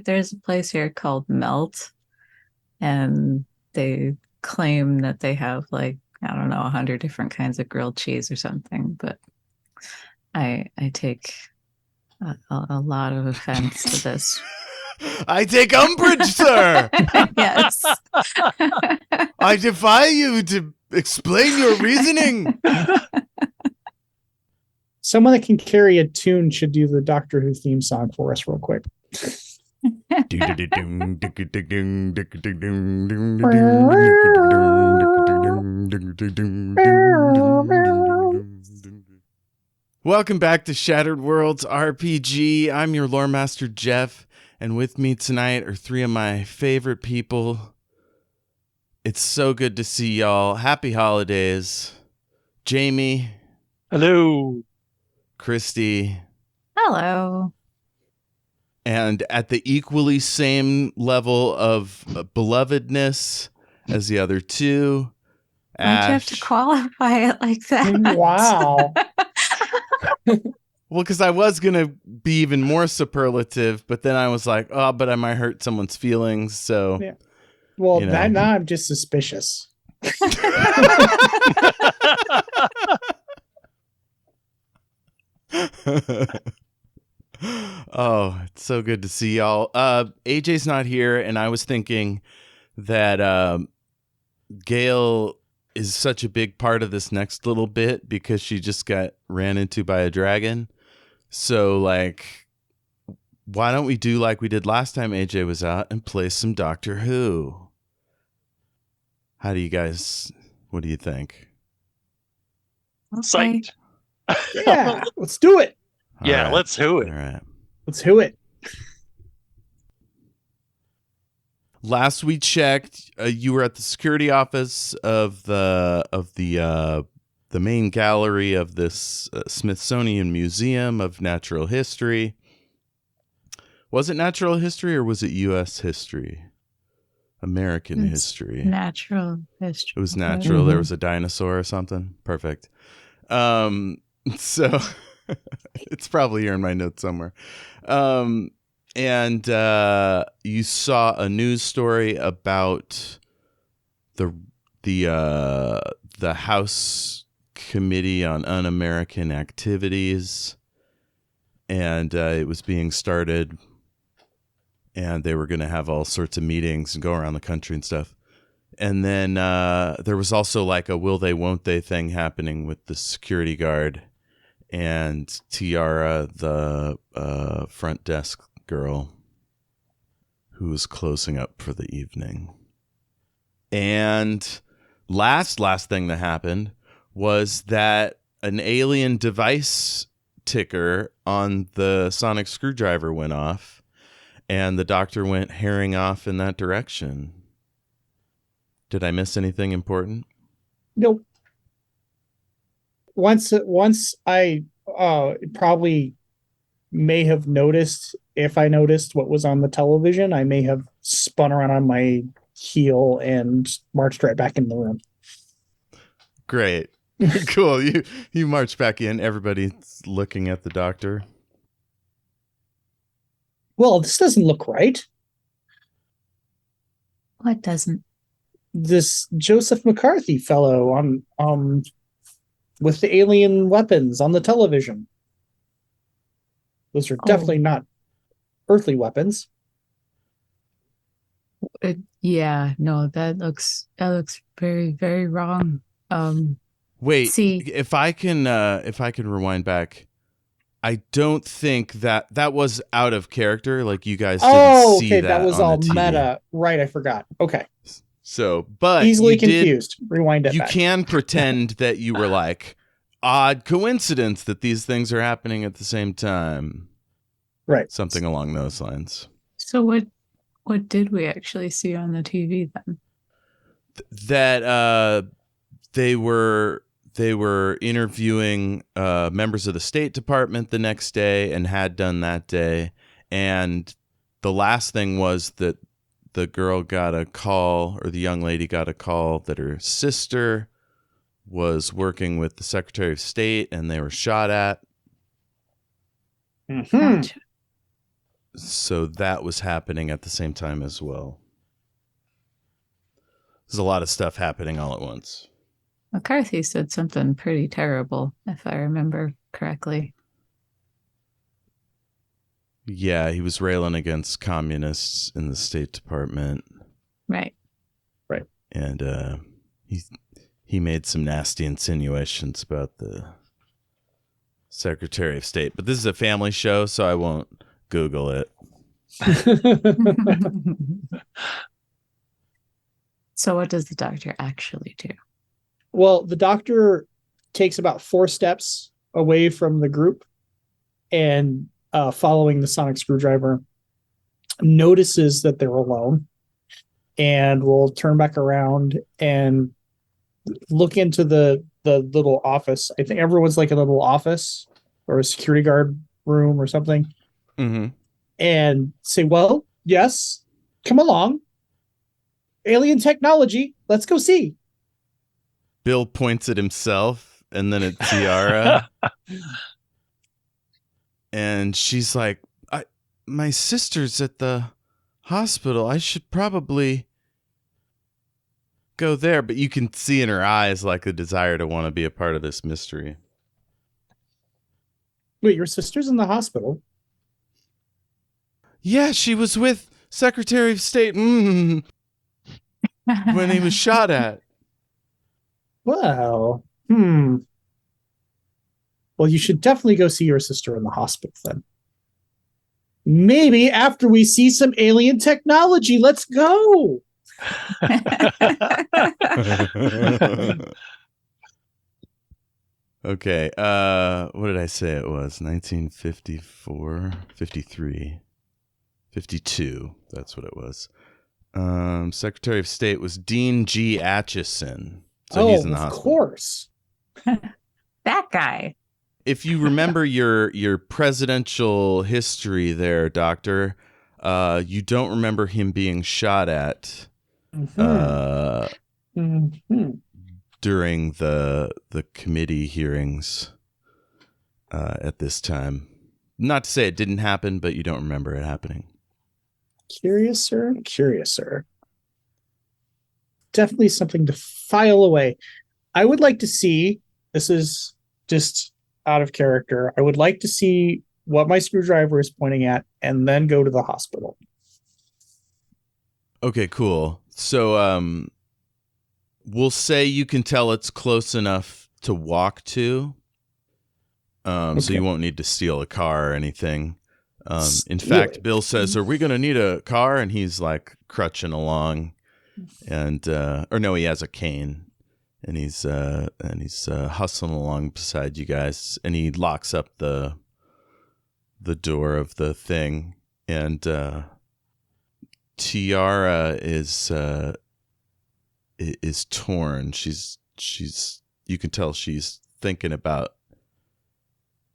There's a place here called Melt, and they claim that they have like, I don't know, 100 different kinds of grilled cheese or something, but I take a lot of offense to this. I take umbrage, sir. Yes. I defy you to explain your reasoning. Someone that can carry a tune should do the Doctor Who theme song for us real quick. Welcome back to Shattered Worlds RPG. I'm your lore master, Jeff, and with me tonight are three of my favorite people. It's so good to see y'all. Happy holidays. Jayme. Hello. Kristy. Hello. And at the equally same level of belovedness as the other two, Why'd you have to qualify it like that? Wow. Well, because I was going to be even more superlative, but then I was like, oh, but I might hurt someone's feelings. So, Yeah. Well, you know. now I'm just suspicious. Oh, it's so good to see y'all. AJ's not here, and I was thinking that Gail is such a big part of this next little bit because she just got ran into by a dragon. So, like, why don't we do like we did last time AJ was out and play some Doctor Who? What do you think? Psyched. Yeah, let's do it. Yeah, All right. let's Who it. All right. Let's Who it. Last we checked, you were at the security office of the main gallery of this Smithsonian Museum of Natural History. Was it natural history or was it U.S. history? American history. Natural history. It was natural. There was a dinosaur or something. Perfect. So it's probably here in my notes somewhere. And you saw a news story about the House Committee on Un-American Activities, and it was being started, and they were going to have all sorts of meetings and go around the country and stuff. And then there was also like a will they, won't they thing happening with the security guard and Tiara, the front desk girl who was closing up for the evening. And last thing that happened was that an alien device ticker on the sonic screwdriver went off, and the doctor went herring off in that direction. Did I miss anything important? Nope. Once I probably may have noticed, if I noticed what was on the television, I may have spun around on my heel and marched right back in the room. Great. Cool. You march back in. Everybody's looking at the doctor. Well, this doesn't look right. What doesn't? This Joseph McCarthy fellow on with the alien weapons on the television. Those are definitely not earthly weapons. Yeah, no, that looks very, very wrong. Wait, if I can rewind back, I don't think that was out of character. Like, you guys didn't see that was on all the TV. meta. Right, I forgot. Okay. So, but easily confused. Rewind it You back. can pretend that you were like, odd coincidence that these things are happening at the same time. Right. Something along those lines. So what did we actually see on the TV then? That they were interviewing members of the State Department the next day and had done that day. And the last thing was that the girl got a call, or the young lady got a call, that her sister was working with the Secretary of State and they were shot at. Mm-hmm. Gotcha. So that was happening at the same time as well. There's a lot of stuff happening all at once. McCarthy said something pretty terrible, if I remember correctly. Yeah, he was railing against communists in the State Department. Right. And he made some nasty insinuations about the Secretary of State. But this is a family show, so I won't Google it. So what does the doctor actually do? Well, the doctor takes about 4 steps away from the group and following the sonic screwdriver, notices that they're alone and will turn back around and look into the little office. I think everyone's like a little office or a security guard room or something. Mm-hmm. And say, well, yes, come along. Alien technology. Let's go see. Bill points at himself and then at Tiara. And she's like, my sister's at the hospital. I should probably go there. But you can see in her eyes like a desire to want to be a part of this mystery. Wait, your sister's in the hospital? Yeah, she was with Secretary of State when he was shot at. Well, Well, you should definitely go see your sister in the hospital then. Maybe after we see some alien technology. Let's go. Okay. What did I say it was? 1954, 53, 52. That's what it was. Secretary of State was Dean G. Atchison. So he's in the hospital. Of course. That guy. If you remember your presidential history there, Doctor, you don't remember him being shot at during the committee hearings at this time. Not to say it didn't happen, but you don't remember it happening. Curious, sir. Definitely something to file away. I would like to see, this is just out of character, I would like to see what my screwdriver is pointing at and then go to the hospital. Okay, cool. So we'll say you can tell it's close enough to walk to. So you won't need to steal a car or anything. In fact, Bill says, "Are we going to need a car?" And he's like crutching along, and or no, he has a cane, and he's hustling along beside you guys, and he locks up the door of the thing, and Tiara is torn. She's you can tell she's thinking about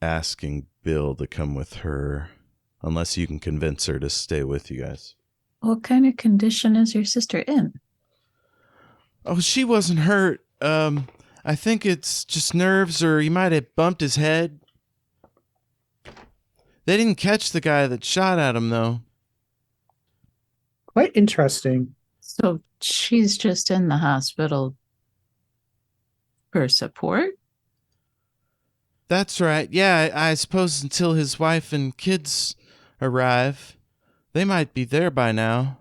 asking Bill to come with her, unless you can convince her to stay with you guys. What kind of condition is your sister in? Oh, she wasn't hurt. I think it's just nerves, or he might have bumped his head. They didn't catch the guy that shot at him, though. Quite interesting. So she's just in the hospital for support? That's right. Yeah, I suppose until his wife and kids arrive. They might be there by now.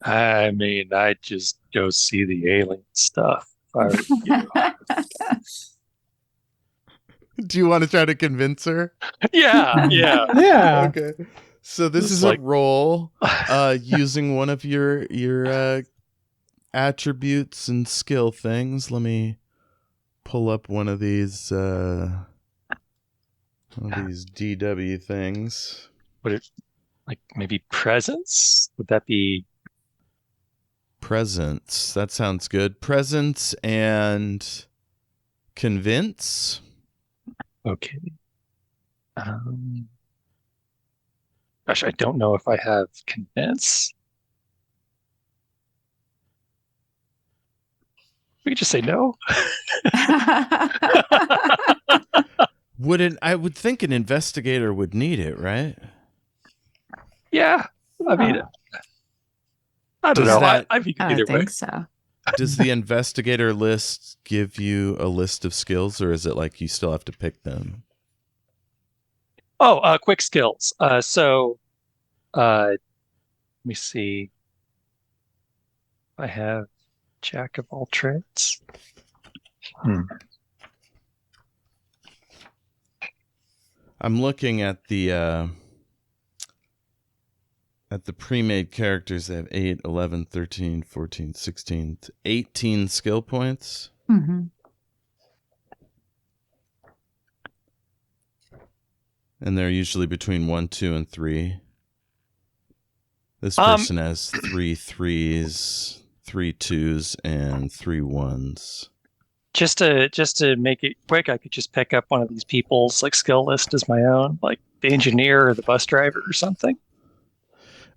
I mean, I'd just go see the alien stuff. Do you want to try to convince her? Yeah. Yeah. Okay. So this is like a roll using one of your attributes and skill things. Let pull up one of these DW things. Would it like maybe presence? Would that be presence? That sounds good. Presence and convince. okay? Gosh, I don't know if I have convince. We could just say no. I would think an investigator would need it, right? Yeah. I mean, I don't Does know. that- I think I either would way. think so. Does the investigator list give you a list of skills, or is it like you still have to pick them? Oh, quick skills. Let me see. I have Jack of all trades. I'm looking at the pre-made characters. They have 8, 11, 13, 14, 16, 18 skill points. Mm-hmm. And they're usually between 1, 2, and 3. This person has 3 3s, 3 2s, and 3 1s. Just to make it quick, I could just pick up one of these people's like skill list as my own, like the engineer or the bus driver or something.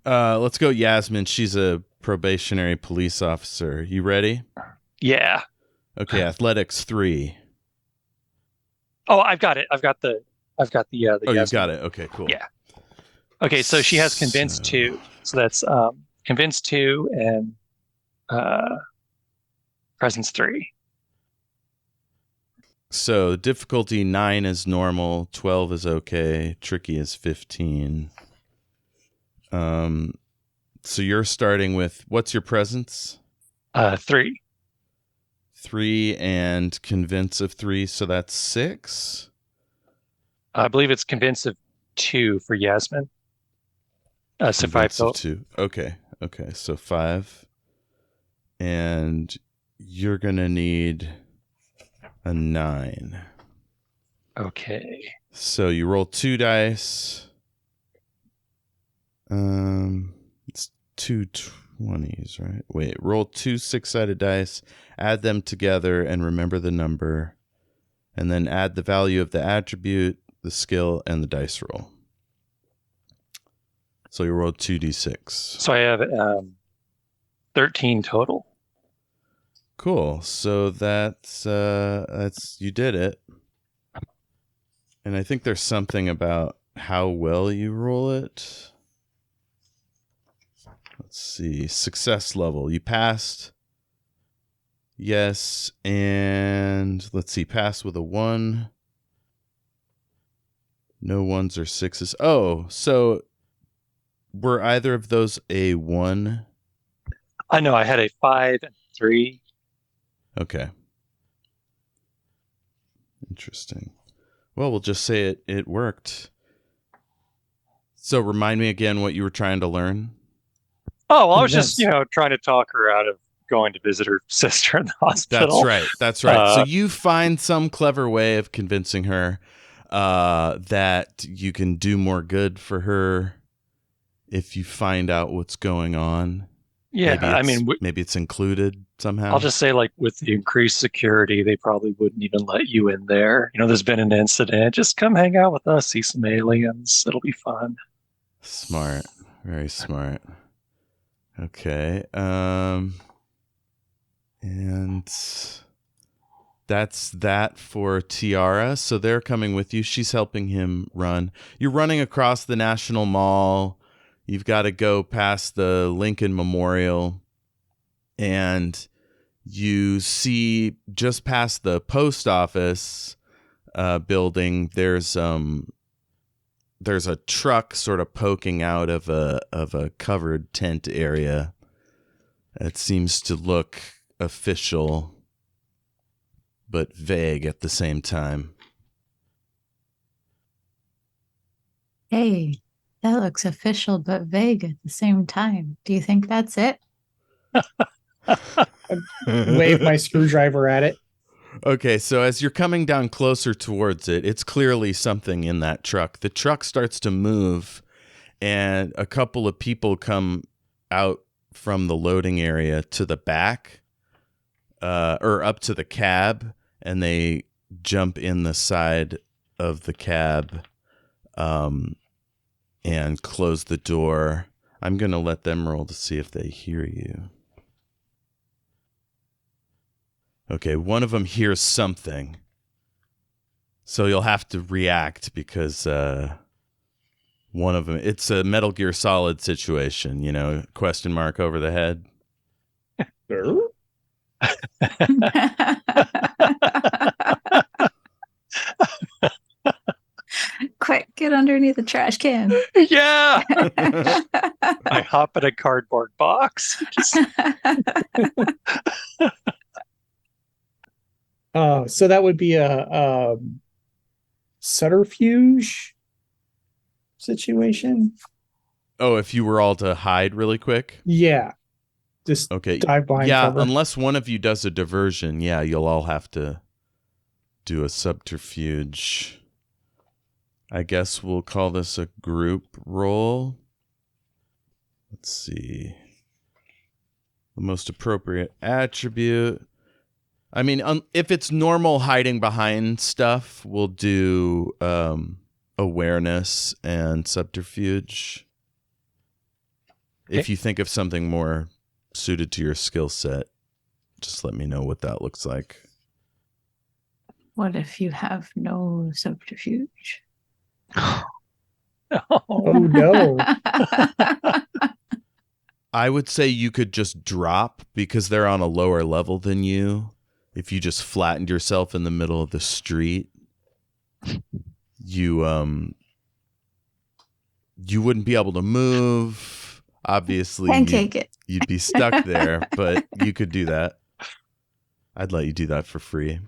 Let's go Yasmin. She's a probationary police officer. You ready? Yeah. Okay, athletics 3. Oh, I've got it. I've got the Oh, Yasmin. you've got it. Okay, cool. Yeah. Okay, so she has convince 2. So that's convince 2 and presence 3. So difficulty 9 is normal, 12 is okay, tricky is 15. So you're starting with, what's your presence? 3. 3 and convince of 3, so that's 6. I believe it's convince of 2 for Yasmin. So 5 Convince of total. 2. Okay, so 5. And you're going to need a 9. Okay. So you roll 2 dice. It's 2 20s, right? Wait, roll 2 6-sided dice, add them together, and remember the number. And then add the value of the attribute, the skill, and the dice roll. So you rolled 2d6. So I have 13 total. Cool. So that's you did it. And I think there's something about how well you roll it. Let's see. Success level. You passed. Yes. And let's see. Pass with a 1. No 1s or 6s. Oh, so were either of those a 1? I know I had a 5 and 3. Okay. Interesting. Well, we'll just say it worked. So remind me again what you were trying to learn. Oh, well, I was just, Convince. trying to talk her out of going to visit her sister in the hospital. That's right. So you find some clever way of convincing her that you can do more good for her if you find out what's going on. Yeah, Maybe it's included somehow. I'll just say, like, with the increased security, they probably wouldn't even let you in there. There's been an incident. Just come hang out with us, see some aliens. It'll be fun. Smart. Very smart. Okay. And that's that for Tiara. So they're coming with you. She's helping him run. You're running across the National Mall. You've got to go past the Lincoln Memorial. And you see just past the post office building, there's a truck sort of poking out of a covered tent area. It seems to look official, but vague at the same time. Hey, that looks official but vague at the same time. Do you think that's it? Wave my screwdriver at it. Okay, so as you're coming down closer towards it, it's clearly something in that truck. The truck starts to move, and a couple of people come out from the loading area to the back, or up to the cab, and they jump in the side of the cab and close the door. I'm going to let them roll to see if they hear you. Okay, one of them hears something. So you'll have to react because one of them, it's a Metal Gear Solid situation, you know, question mark over the head. Quick, get underneath the trash can. Yeah. I hop in a cardboard box. So that would be a subterfuge situation. Oh, if you were all to hide really quick? Yeah. Just Okay. dive behind Yeah, cover. unless one of you does a diversion, yeah, you'll all have to do a subterfuge. I guess we'll call this a group roll. Let's see. The most appropriate attribute. I mean, if it's normal hiding behind stuff, we'll do awareness and subterfuge. If you think of something more suited to your skill set, just let me know what that looks like. What if you have no subterfuge? Oh no. I would say you could just drop because they're on a lower level than you. If you just flattened yourself in the middle of the street, you wouldn't be able to move. Obviously, Pancake it. you'd be stuck there, but you could do that. I'd let you do that for free.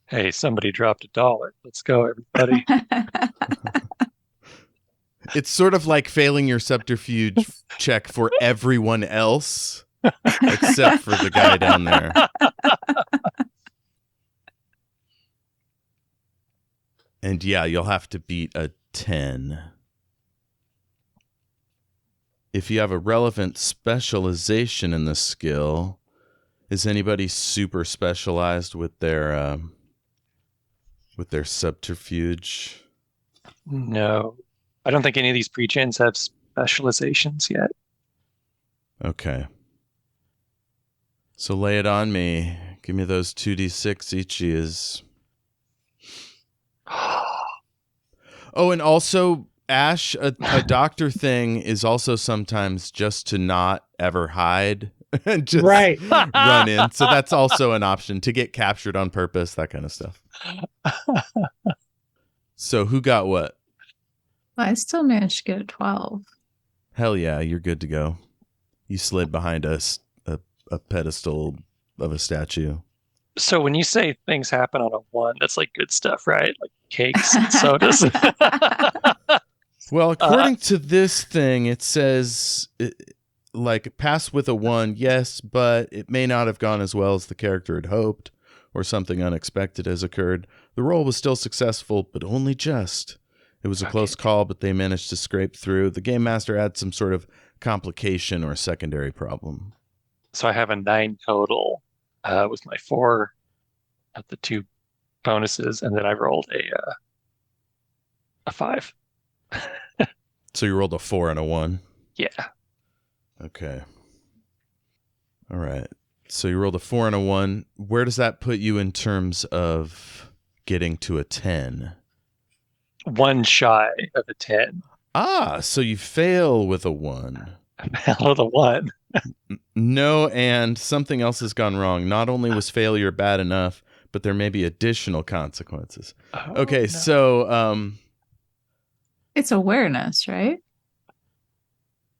Hey, somebody dropped $1. Let's go, everybody. It's sort of like failing your subterfuge check for everyone else, except for the guy down there. And yeah, you'll have to beat a 10. If you have a relevant specialization in the skill, is anybody super specialized with their subterfuge? No. I don't think any of these pre-gens have specializations yet. Okay. So lay it on me. Give me those 2d6 each is. Oh, and also, Ash, a doctor thing is also sometimes just to not ever hide and just Right. run in. So that's also an option to get captured on purpose, that kind of stuff. So who got what? I still managed to get a 12. Hell yeah, you're good to go. You slid behind a pedestal of a statue. So when you say things happen on a 1, that's like good stuff, right? Like cakes and sodas. Well, according to this thing, it says, like, pass with a 1, yes, but it may not have gone as well as the character had hoped, or something unexpected has occurred. The roll was still successful, but only just. It was a close call, but they managed to scrape through. The game master had some sort of complication or secondary problem. So I have a 9 total with my 4 at the 2 bonuses, and then I rolled a 5. So you rolled a 4 and a 1? Yeah. Okay. All right. So you rolled a 4 and a 1. Where does that put you in terms of getting to a 10? 1 shy of a 10. Ah, so you fail with a 1. I failed with a 1. No, and something else has gone wrong. Not only was failure bad enough, but there may be additional consequences. Okay, no. so It's awareness, right?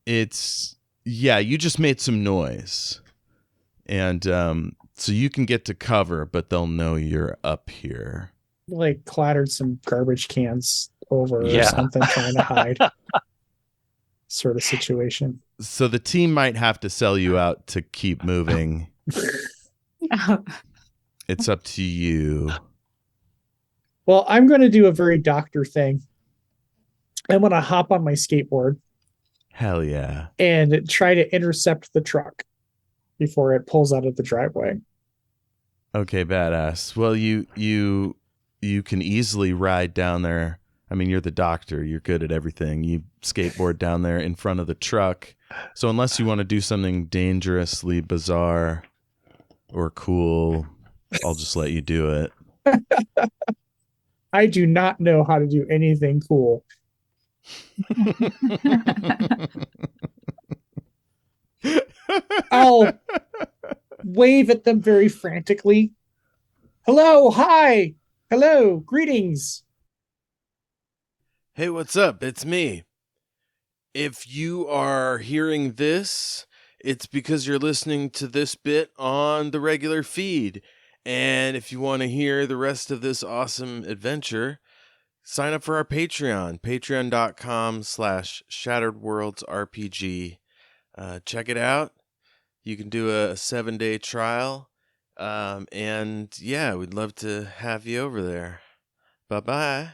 it's, yeah, you just made some noise. And so you can get to cover, but they'll know you're up here. Like clattered some garbage cans over or Yeah. something, trying to hide. Sort of situation. So the team might have to sell you out to keep moving. It's up to you. Well, I'm going to do a very doctor thing. I'm going to hop on my skateboard Hell yeah. and try to intercept the truck before it pulls out of the driveway. Okay, badass. Well, you can easily ride down there. I mean, you're the doctor. You're good at everything. You skateboard down there in front of the truck. So unless you want to do something dangerously bizarre or cool, I'll just let you do it. I do not know how to do anything cool. I'll wave at them very frantically. Hello, hi, hello, greetings. Hey, what's up? It's me. If you are hearing this, it's because you're listening to this bit on the regular feed. And if you want to hear the rest of this awesome adventure, sign up for our Patreon, patreon.com/shatteredworldsrpg. Check it out. You can do a 7-day trial. And yeah, we'd love to have you over there. Bye-bye.